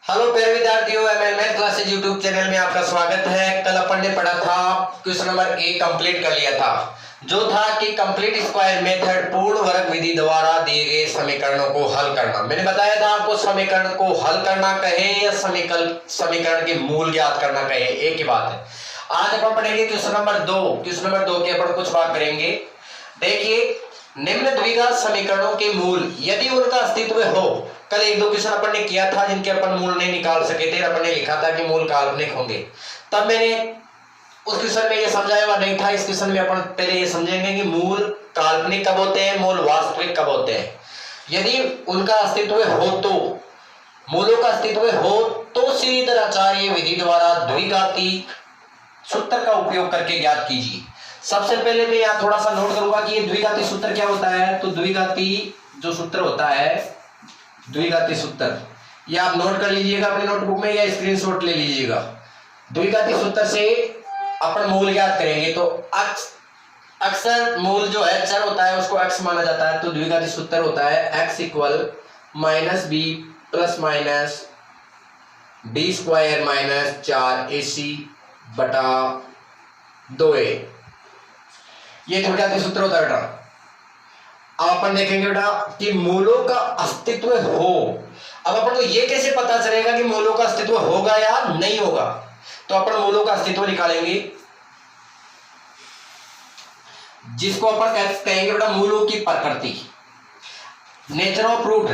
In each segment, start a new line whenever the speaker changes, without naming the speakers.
Hello प्यारे विद्यार्थियों, ML math classes YouTube channel में आपका स्वागत है। कल अपन ने पढ़ा था, क्वेश्चन नंबर 1 कंप्लीट कर लिया था, जो था कि कंप्लीट स्क्वायर मेथड पूर्ण वर्ग विधि द्वारा दिए गए समीकरणों को हल करना। मैंने बताया था आपको समीकरण को हल करना कहे या समीकरण के मूल ज्ञात करना कहे, एक ही बात है। आज अपन पढ़ेंगे क्वेश्चन नंबर 2। क्वेश्चन नंबर 2 के अपन कुछ बात करेंगे। देखिए, निम्न द्विघात समीकरणों के मूल यदि उनका अस्तित्व हो। कल एक दो क्वेश्चन अपन ने किया था जिनके अपन मूल नहीं निकाल सके थे, अपन ने लिखा था कि मूल काल्पनिक होंगे। तब मैंने उस क्वेश्चन में ये समझाया हुआ नहीं था। इस क्वेश्चन में अपन पहले ये समझेंगे कि मूल काल्पनिक कब होते हैं, मूल वास्तविक कब होते हैं। यदि उनका अस्तित्व हो तो, मूलों का अस्तित्व हो तो श्रीधराचार्य विधि द्वारा द्विघाती सूत्र का उपयोग करके ज्ञात कीजिए। सबसे पहले मैं यहाँ थोड़ा सा नोट करूंगा कि ये द्विघाती सूत्र क्या होता है। तो द्विघाती जो सूत्र होता है, द्विघाती सूत्र, ये आप नोट कर लीजिएगा अपने नोटबुक में या स्क्रीनशॉट ले लीजिएगा। द्विघाती सूत्र से अपन मूल ज्ञात करेंगे तो अक्सर मूल जो है चर होता है उसको x माना जाता है। तो द्विघाती सूत्र होता है x equal minus b plus minus d square minus 4ac बटा 2a। ये द्विघाती सूत्र होता है बेटा। अब अपन देखेंगे बेटा कि मूलों का अस्तित्व हो। अब अपन को ये कैसे पता चलेगा कि मूलों का अस्तित्व होगा या नहीं होगा। तो अपन मूलों का अस्तित्व निकालेंगे, जिसको अपन कहेंगे बेटा मूलों की प्रकृति, nature of root.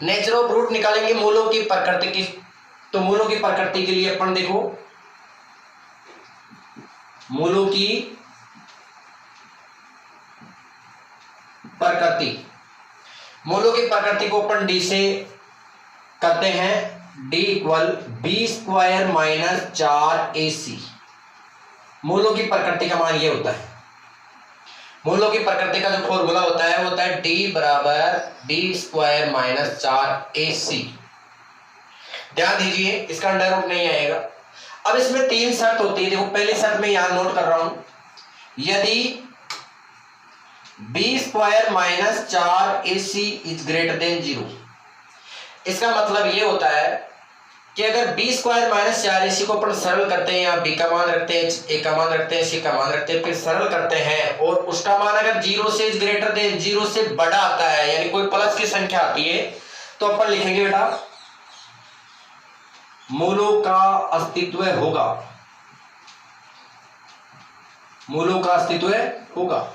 Nature of root निकालेंगे मूलों की प्रकृति की। तो मूलों की प्रकृति के लिए अपन देखो, मूलों की प्रकृति, मूलों की प्रकृति को अपन डी से करते हैं। D equal b square minus 4ac। मूलों की प्रकृति का मान ये होता है। मूलों की प्रकृति का जो फॉर्मूला होता है वो होता है डी बराबर डी स्क्वायर माइनस 4ac। ध्यान दीजिए, इसका अंडर रूट नहीं आएगा। अब इसमें 3 शर्त होती है। देखो, पहली शर्त मैं यहां नोट कर रहा हूं, यदि b square minus 4ac is greater than 0। इसका मतलब ये होता है कि अगर बी स्क्वायर माइनस 4ac को अपन सरल करते हैं, या बी का मान रखते हैं, ए का मान रखते हैं, सी का मान रखते हैं, फिर सरल करते हैं और उसका मान अगर 0 से इज ग्रेटर देन 0 से बड़ा आता है, यानी कोई प्लस की संख्या आती है, तो अपन लिखेंगे बेटा मूलों का अस्तित्व होगा। मूलों का अस्तित्व होगा।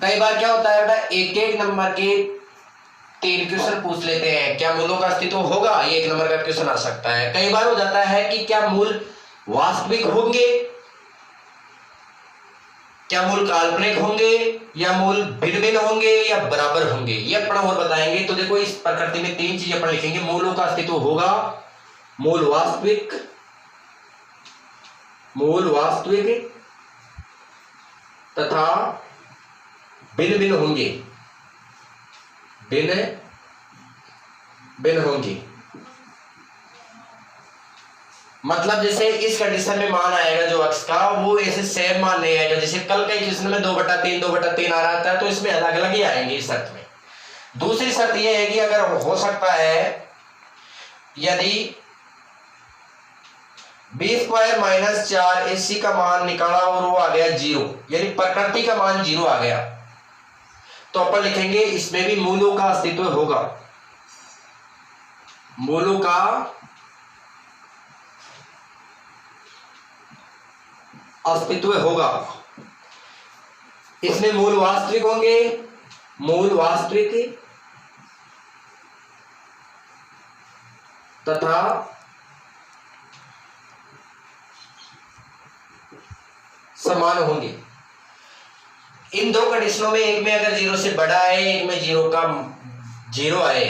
कई बार क्या होता है बेटा, एक एक नंबर के 3 क्वेश्चन पूछ लेते हैं, क्या मूलों का अस्तित्व होगा, ये 1 नंबर का क्वेश्चन आ सकता है। कई बार हो जाता है कि क्या मूल वास्तविक होंगे, क्या मूल काल्पनिक होंगे, या मूल भिन्न भिन्न होंगे या बराबर होंगे, ये अपन और बताएंगे। तो देखो, इस प्रकृति में 3 चीज अपन लिखेंगे। मूलों का अस्तित्व होगा, मूल वास्तविक, मूल वास्तविक तथा भिन्न भिन्न होंगे, भिन्न भिन्न होंगे। मतलब जैसे इस कंडीशन में मान आएगा जो x का, वो ऐसे सेम मान नहीं आएगा। जैसे कल के क्वेश्चन में 2/3 आ रहा था, तो इसमें अलग अलग ही आएंगे इस शर्त में। दूसरी शर्त यह है कि अगर हो सकता है यदि बी स्क्वायर माइनस 4ac का मान निकाला और वो आ गया 0, यानी प्रकृति का मान 0 आ गया, तो अपन लिखेंगे इसमें भी मूलों का अस्तित्व होगा। मूलों का अस्तित्व होगा। इसमें मूल वास्तविक होंगे, मूल वास्तविक तथा समान होंगे। इन 2 कंडीशनों में, एक में अगर 0 से बड़ा है, एक में 0 आए,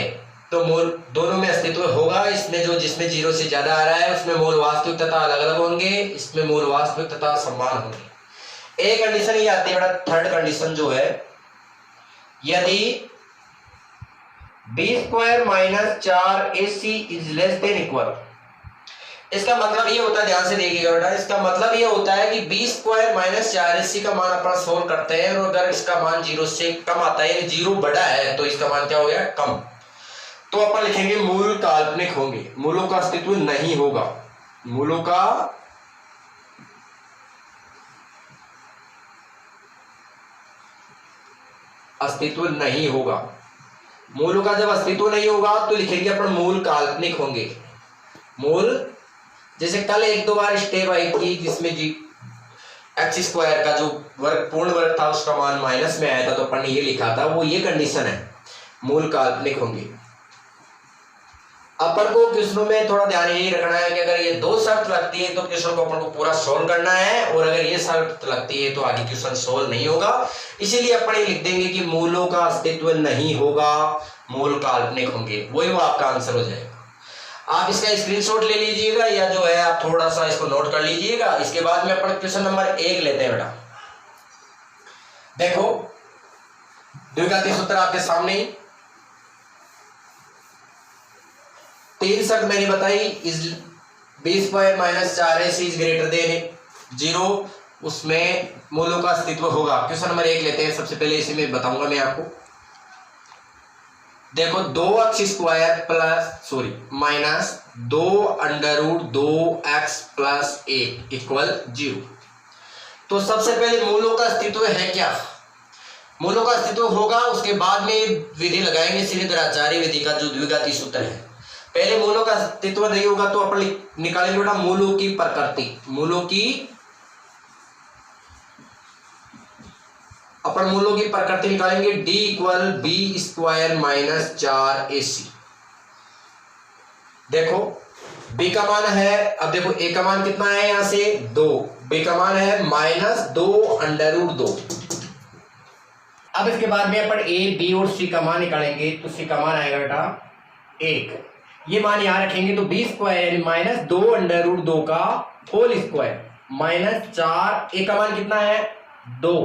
तो मूल दोनों में अस्तित्व होगा। इसमें जिसमें 0 से ज्यादा आ रहा है उसमें मूल वास्तविक तथा अलग अलग होंगे, इसमें मूल वास्तविक तथा समान होंगे। एक कंडीशन ये आती है बेटा, थर्ड कंडीशन जो है, यदि b square minus 4ac is less than equal. इसका मतलब ये होता है, ध्यान से देखिएगा बेटा, इसका मतलब ये होता है कि बी स्क्वायर माइनस 4ac का मान अपना सोल्व करते हैं, और अगर इसका मान 0 से कम आता है, यानी 0 बड़ा है, तो इसका मान क्या हो गया, कम। तो अपन लिखेंगे मूल काल्पनिक होंगे, मूलों का अस्तित्व नहीं होगा, मूलों का अस्तित्व नहीं होगा। मूलों का जब अस्तित्व नहीं होगा तो लिखेंगे अपन मूल काल्पनिक होंगे। मूल, जैसे कल एक दो बार स्टेप आई थी जिसमें जी एक्स स्क्वायर का जो वर्ग पूर्ण वर्ग था उसका मान माइनस में आया था, तो अपन ने ये लिखा था, वो ये कंडीशन है, मूल काल्पनिक होंगे। अपन को क्वेश्चनों में थोड़ा ध्यान यही रखना है कि अगर ये दो शर्त लगती है तो क्वेश्चन को अपन को पूरा सोल्व करना है, और अगर ये शर्त लगती है तो आगे क्वेश्चन सोल्व नहीं होगा। इसीलिए अपन ये लिख देंगे कि मूलों का अस्तित्व नहीं होगा, मूल काल्पनिक होंगे, वही वो आपका आंसर हो जाएगा। आप इसका स्क्रीनशॉट ले लीजिएगा या जो है आप थोड़ा सा इसको नोट कर लीजिएगा। इसके बाद में अपन क्वेश्चन नंबर 1 लेते हैं बेटा। देखो द्विघाती सूत्र आपके सामने ही, 3 शर्त मैंने बताई, is b square minus 4ac is greater than 0, उसमें मूलों का अस्तित्व होगा। क्वेश्चन नंबर 1 लेते हैं। सबसे पहले इसी में बताऊंगा मैं आपको। देखो 2x square plus minus 2 under root 2x plus 1 equal 0। तो सबसे पहले मूलों का अस्तित्व है क्या? मूलों का अस्तित्व होगा, उसके बाद में विधि लगाएंगे श्रीधराचार्य विधि का जो द्विघाती सूत्र है। पहले मूलों का अस्तित्व नहीं होगा तो अपन निकालेंगे बेटा मूलों की प्रकृति। मूलों की अपन मूलों की प्रकृति निकालेंगे, d equal b square minus 4ac। देखो b का मान है, अब देखो a का मान कितना है, यहां से 2, b का मान है माइनस 2 अंडर रूट 2। अब इसके बाद में अपन a, b और c का मान निकालेंगे, तो c का मान आएगा बेटा 1। ये मान यहां रखेंगे तो b स्क्वायर यानी माइनस 2 अंडर रूट 2 का होल स्क्वायर माइनस 4, a का मान कितना है 2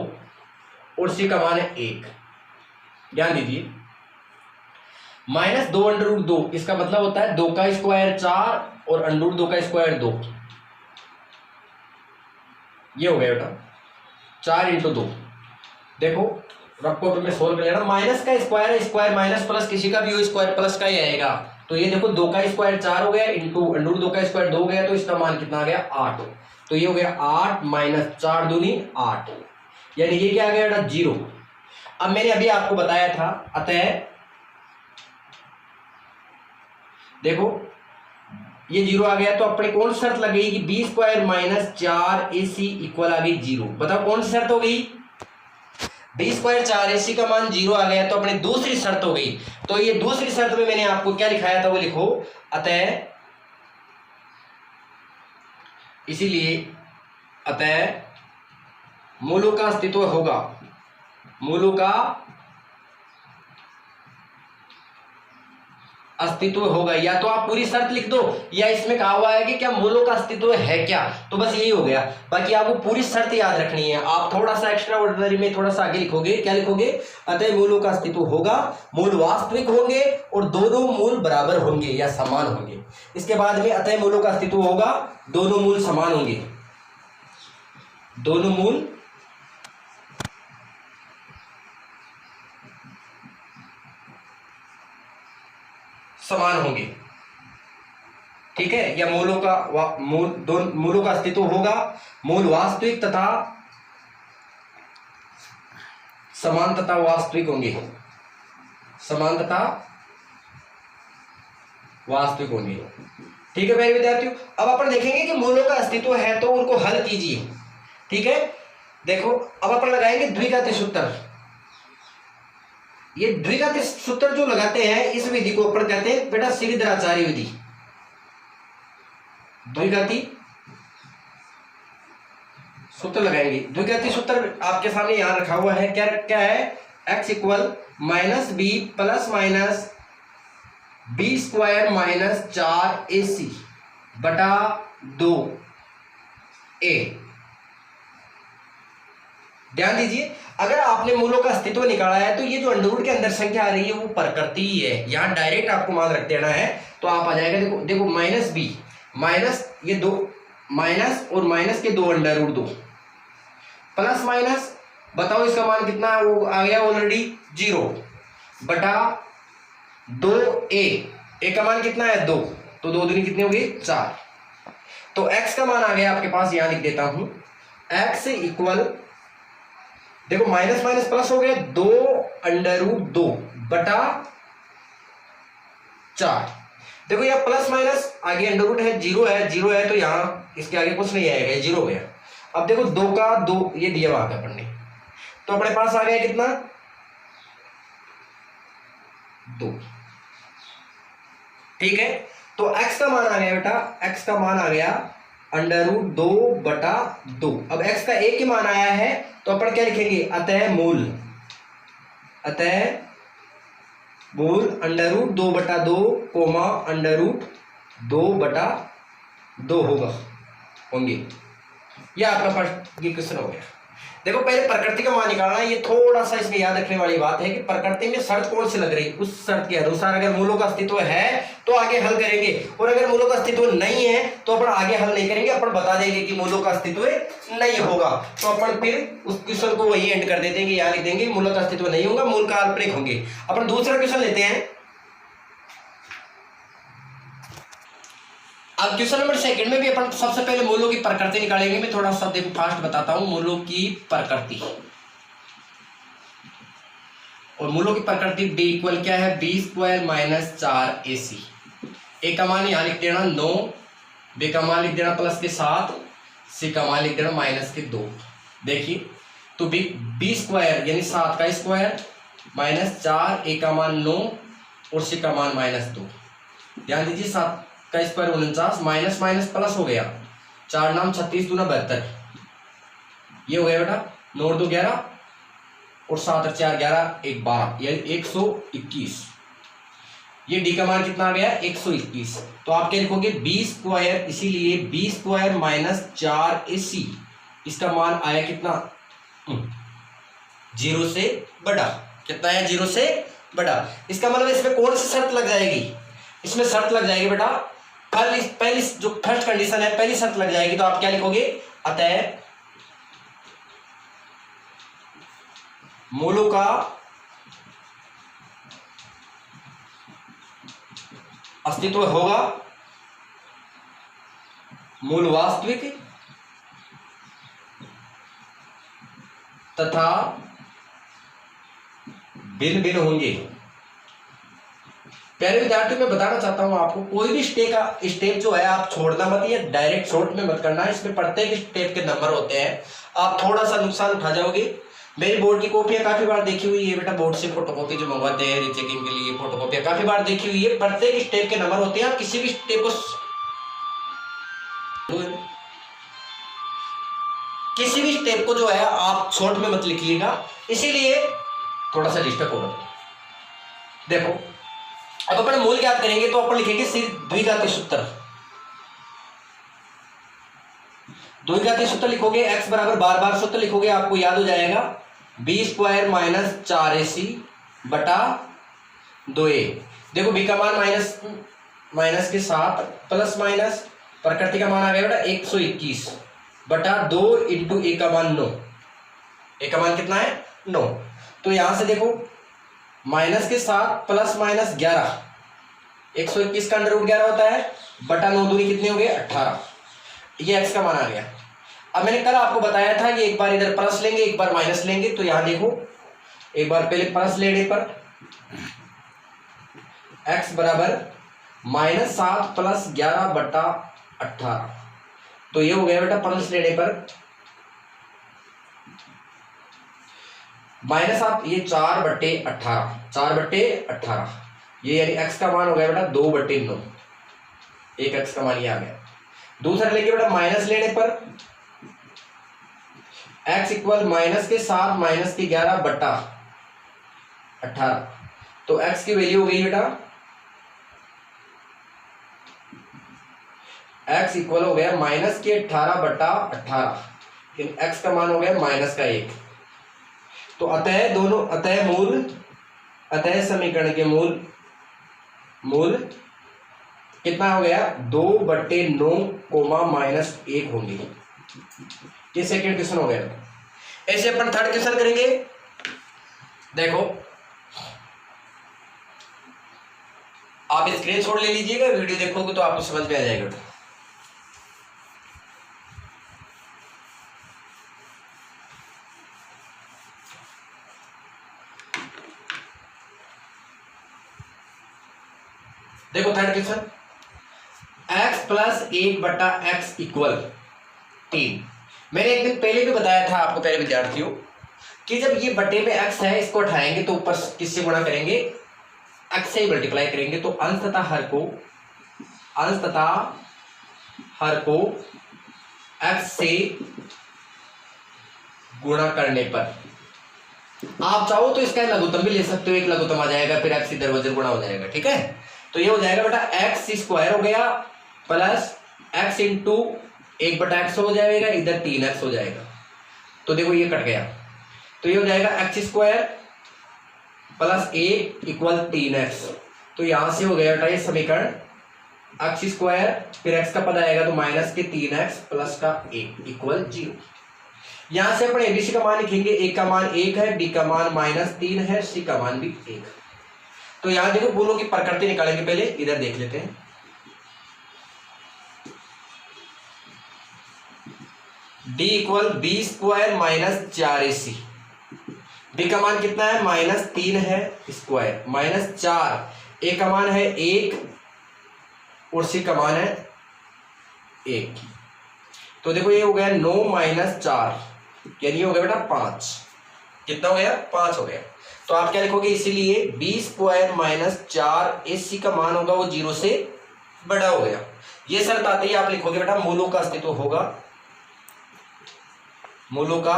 और c का मान है 1। ध्यान दीजिए, माइनस 2 अंडर रूट 2, इसका मतलब होता है 2 का स्क्वायर 4 और अंडर रूट 2 का स्क्वायर 2। ये हो गया बेटा 4 इंटू 2। देखो रफ कॉपी में सोल्व कर लेना। माइनस का स्क्वायर है, स्क्वायर माइनस प्लस किसी का भी हो स्क्वायर प्लस का ही आएगा। तो ये देखो 2 का स्क्वायर 4 हो गया इंटू अंडर रूट 2 का स्क्वायर 2 हो गया, तो इसका मान कितना आ गया 8। तो ये हो गया 8 माइनस 4 दूनी 8, यानी ये क्या आ गया बेटा 0। अब मैंने अभी आपको बताया था, अतः देखो ये 0 आ गया, तो अपने कौन सी शर्त लगेगी कि B square minus 4ac equal आ गई 0। बताओ कौन सी शर्त हो गई? बी स्क्वायर 4ac का मान 0 आ गया, तो अपने दूसरी शर्त हो गई। तो ये दूसरी शर्त में मैंने आपको क्या लिखाया था वो लिखो, अतः इसीलिए अतः मूलों का अस्तित्व होगा, मूलों का अस्तित्व होगा। या तो आप पूरी शर्त लिख दो, या इसमें कहा हुआ है कि क्या मूलों का अस्तित्व है क्या, तो बस यही हो गया। बाकी आपको पूरी शर्त याद रखनी है। आप थोड़ा सा एक्स्ट्रा ऑर्डिनरी में थोड़ा सा आगे लिखोगे, क्या लिखोगे, अतः मूलों का अस्तित्व होगा, मूल वास्तविक होंगे और दोनों मूल बराबर होंगे या समान होंगे। इसके बाद में अतः मूलों का अस्तित्व होगा, दोनों मूल समान होंगे, दोनों मूल समान होंगे। ठीक है, या मूलों का मूलों का अस्तित्व होगा, मूल वास्तविक तथा समान तथा वास्तविक होंगे, समान तथा वास्तविक होंगे। ठीक है मेरे विद्यार्थियों, अब अपन देखेंगे कि मूलों का अस्तित्व है तो उनको हल कीजिए। ठीक है, देखो अब अपन लगाएंगे द्विघाती सूत्र। ये द्विघाती सूत्र जो लगाते हैं इस विधि को अपन कहते हैं बेटा श्रीधराचार्य विधि। द्विघाती सूत्र लगाएंगे। द्विघाती सूत्र आपके सामने यहां रखा हुआ है, क्या क्या है, x equal minus b plus minus b square minus 4ac बटा 2a। ध्यान दीजिए, अगर आपने मूलों का अस्तित्व निकाला है तो ये जो अंडर रूट के अंदर संख्या आ रही है वो प्रकृति ही है। यहां डायरेक्ट आपको मान रख देना है तो आप आ जाएगा। देखो देखो माइनस बी माइनस ये 2 माइनस और माइनस के 2 अंडर रूट 2 प्लस माइनस, बताओ इसका मान कितना है, वो आ गया ऑलरेडी 0 बटा 2a का मान कितना है 2, तो 2 दूनी कितनी होगी 4। तो x का मान आ गया आपके पास, यहां लिख देता हूं x इक्वल, देखो माइनस माइनस प्लस हो गया 2√2 बटा 4। देखो यह प्लस माइनस आगे अंडर रूट है, जीरो है तो यहां इसके आगे कुछ नहीं आएगा, जीरो हो गया। अब देखो 2 का 2 ये दिया हुआ था अपन ने, तो अपने पास आ गया कितना 2। ठीक है, तो x का मान आ गया बेटा, x का मान आ गया √2 बटा 2। अब x का एक ही मान आया है तो अपन क्या लिखेंगे, अतः मूल √2 बटा 2 कोमा √2 बटा 2 होंगे। यह आपका फर्स्ट क्वेश्चन हो गया। देखो पहले प्रकृति का मान निकालना है, ये थोड़ा सा इसमें याद रखने वाली बात है कि प्रकृति में शर्त कौन सी लग रही है, उस शर्त के अनुसार अगर मूलों का अस्तित्व है तो आगे हल करेंगे, और अगर मूलों का अस्तित्व नहीं है तो अपन आगे हल नहीं करेंगे, अपन बता देंगे कि मूलों का अस्तित्व नहीं होगा, तो अपन फिर उस क्वेश्चन को वही एंड कर देते हैं कि यहाँ लिख देंगे मूलों का अस्तित्व नहीं होगा, मूल काल्पनिक होंगे। अपन दूसरा क्वेश्चन लेते हैं। अब क्वेश्चन नंबर सेकंड में भी अपन सबसे पहले मूलों की प्रकृति निकालेंगे। मैं थोड़ा सा देखो फास्ट बताता हूं मूलों की प्रकृति। और मूलों की प्रकृति b इक्वल क्या है, b² माइनस 4ac। a का मान यहां लिख देना 9, b का मान लिख देना प्लस के 7, c का मान लिख देना माइनस के 2। देखिए तो b² यानी 7 का स्क्वायर माइनस 4, a का मान 9 और c का मान माइनस 2। ध्यान दीजिए 7 का स्क्वायर 49, माइनस माइनस प्लस हो गया, 4 नाम 36 दूना 72, ये हो गया बेटा 9 2 11 और 7 4 11 1 12, यानी 121। ये डी का मान कितना आ गया 121। तो आप क्या लिखोगे b², इसीलिए b² माइनस 4ac, इसका मान आया कितना 0 से बड़ा। कितना है 0 से बड़ा। इसका मतलब इसमें कौन सी शर्त लग जाएगी, इसमें शर्त लग जाएगी बेटा पहली जो फर्स्ट कंडीशन है, पहली शर्त लग जाएगी। तो आप क्या लिखोगे, अतः मूलों का अस्तित्व होगा, मूल वास्तविक तथा भिन्न भिन्न होंगे। प्यारे विद्यार्थी मैं बताना चाहता हूं आपको, कोई भी स्टेप जो है आप छोड़ना मत, ये डायरेक्ट शॉर्ट में मत करना है। इसमें प्रत्येक स्टेप के नंबर होते हैं, आप थोड़ा सा नुकसान उठा जाओगे। मेरी बोर्ड की कॉपियां काफी बार देखी हुई है बेटा, बोर्ड से फोटोकॉपी जो मंगवाते हैं रीचेकिंग के लिए, फोटोकॉपियां काफी बार देखी हुई है। प्रत्येक स्टेप के नंबर होते हैं, आप किसी भी स्टेप को जो है आप शॉर्ट में मत लिखिएगा, इसीलिए थोड़ा सा डिस्टर्ब होगा। देखो अब अपन मूल ज्ञात करेंगे तो अपन लिखेंगे सिर्फ द्विघाती सूत्र। द्विघाती सूत्र लिखोगे, x बराबर बार बार सूत्र लिखोगे, आपको याद हो जाएगा b² माइनस 4ac बटा 2a। देखो b का मान माइनस के 7 प्लस माइनस प्रकृति का मान आ गया बेटा 121 बटा 2 इंटू a का मान 9। a का मान कितना है 9। तो यहां से देखो माइनस के 7 प्लस माइनस 11, 121 का अंडर रूट 11 होता है बटा 9 दूनी कितनी हो गई 18। ये x का मान आ गया। अब मैंने कल आपको बताया था कि एक बार इधर प्लस लेंगे एक बार माइनस लेंगे, तो यहां देखो एक बार पहले प्लस लेने पर x बराबर माइनस 7 प्लस 11 बटा 18, तो ये हो गया बेटा प्लस लेने पर माइनस आप ये 4/18, 4/18, ये यानी x का मान हो गया बेटा 2/9, एक x का मान ये आ गया। दूसरा लेंगे बेटा माइनस लेने पर x इक्वल माइनस के 7 माइनस के 11 बटा 18, तो x की वैल्यू हो गई बेटा x इक्वल हो गया माइनस के 18 बटा 18, x का मान हो गया माइनस का 1। तो अतः समीकरण के मूल कितना हो गया 2/9 माइनस 1 होंगे। ये सेकेंड क्वेश्चन हो गया। ऐसे अपन थर्ड क्वेश्चन करेंगे। देखो आप स्क्रीनशॉट ले लीजिएगा, वीडियो देखोगे तो आपको समझ में आ जाएगा। देखो third question, x plus 1/x equal 3। मैंने एक दिन पहले भी बताया था आपको पहले विद्यार्थियों कि जब ये बटे में x है इसको उठाएंगे तो ऊपर किससे गुणा करेंगे, x से ही मल्टीप्लाई करेंगे, तो अंशतः हर को x से गुणा करने पर, आप चाहो तो इसका लघुत्तम भी ले सकते हो, एक लघुत्तम आ जाएगा, फिर x इधर उधर गुणा हो जाएगा। ठीक है, तो ये हो जाएगा बेटा x स्क्वायर हो गया प्लस x इंटू 1/x हो जाएगा, इधर 3x हो जाएगा। तो देखो ये कट गया, तो ये हो जाएगा x square plus 1 equal 3x। तो यहां से हो गया बेटा ये समीकरण x स्क्वायर, फिर x का पद आएगा तो माइनस के 3x प्लस का 1 इक्वल 0। यहां से अपन एबीसी का मान लिखेंगे, a का मान 1 है, b का मान -3 है, c का मान भी 1। तो यहां देखो बोलो की प्रकृति निकालेंगे, पहले इधर देख लेते हैं। d equal b square minus 4ac, b का मान कितना है -3 है स्क्वायर माइनस 4, a का मान है 1 और c का मान है 1। तो देखो ये हो गया 9 - 4 यानी हो गया बेटा 5। कितना हो गया 5 हो गया। तो आप क्या लिखोगे, इसीलिए बी स्क्वायर माइनस 4ac का मान होगा वो 0 से बड़ा हो गया। ये शर्त आते ही आप लिखोगे बेटा मूलों का अस्तित्व होगा, मूलों का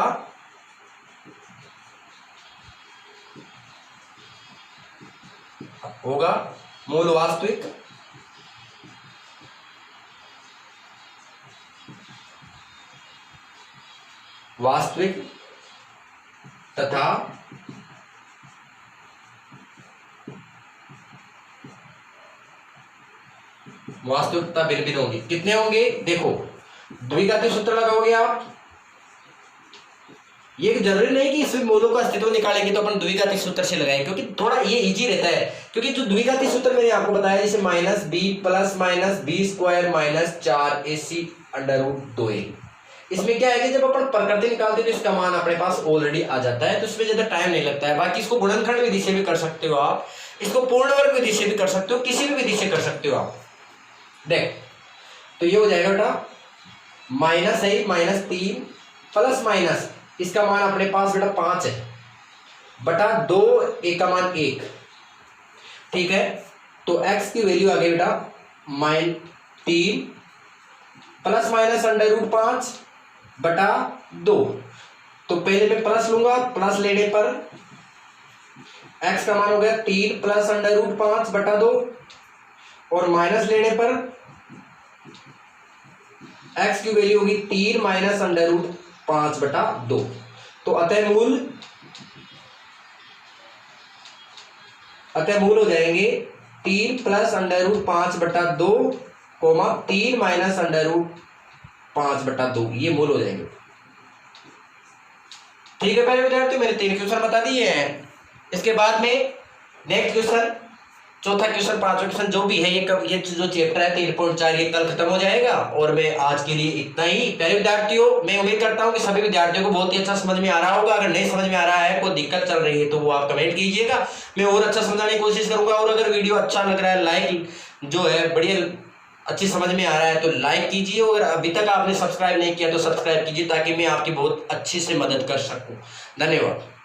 होगा, मूल वास्तविक तथा वास्तविकता भिन्न भिन्न होंगी। कितने होंगे, देखो द्विघाती सूत्र लगाओगे आप, ये जरूरी नहीं कि इसमें मूलों का अस्तित्व निकालेंगे तो अपन द्विघाती सूत्र से लगाएंगे, क्योंकि थोड़ा ये इजी रहता है। क्योंकि जो द्विघाती सूत्र मैंने आपको बताया जैसे -b plus minus b square minus 4ac √ 2a, इसमें क्या है कि जब अपन प्रकृति निकालते हैं तो इसका मान अपने पास ऑलरेडी आ जाता है, तो इसमें ज्यादा टाइम नहीं लगता है। बाकी इसको गुणनखंड विधि से भी कर सकते हो आप, इसको पूर्ण वर्ग विधि से भी कर सकते हो, किसी भी विधि से कर सकते हो आप। देख तो ये हो जाएगा बेटा -3 प्लस माइनस इसका मान अपने पास बेटा 5 है बटा 2, a का मान 1। ठीक है, तो x की वैल्यू आ गई बेटा -3 प्लस माइनस √5 बटा 2। तो पहले मैं प्लस लूंगा, प्लस लेने पर x का मान हो गया 3 प्लस √5 बटा 2 और माइनस लेने पर x की वैल्यू होगी 3 माइनस √5 बटा 2। तो अतः मूल हो जाएंगे 3 प्लस √5 बटा 2 3 माइनस √5 बटा 2, ये मूल हो जाएंगे। ठीक है पहले विद्यार्थियों मैंने 3 क्वेश्चन बता दिए हैं। इसके बाद में नेक्स्ट क्वेश्चन, चौथा क्वेश्चन, पांचवा क्वेश्चन जो भी है ये जो चैप्टर है 3.4 ये कल खत्म हो जाएगा। और मैं आज के लिए इतना ही। प्यारे विद्यार्थियों मैं उम्मीद करता हूँ कि सभी विद्यार्थियों को बहुत ही अच्छा समझ में आ रहा होगा। अगर नहीं समझ में आ रहा है, कोई दिक्कत चल रही है तो वो आप कमेंट कीजिएगा, मैं और अच्छा समझाने की कोशिश करूंगा। और अगर वीडियो अच्छा लग रहा है, लाइक जो है बढ़िया अच्छी समझ में आ रहा है तो लाइक कीजिए। और अभी तक आपने सब्सक्राइब नहीं किया तो सब्सक्राइब कीजिए ताकि मैं आपकी बहुत अच्छी से मदद कर सकूं। धन्यवाद।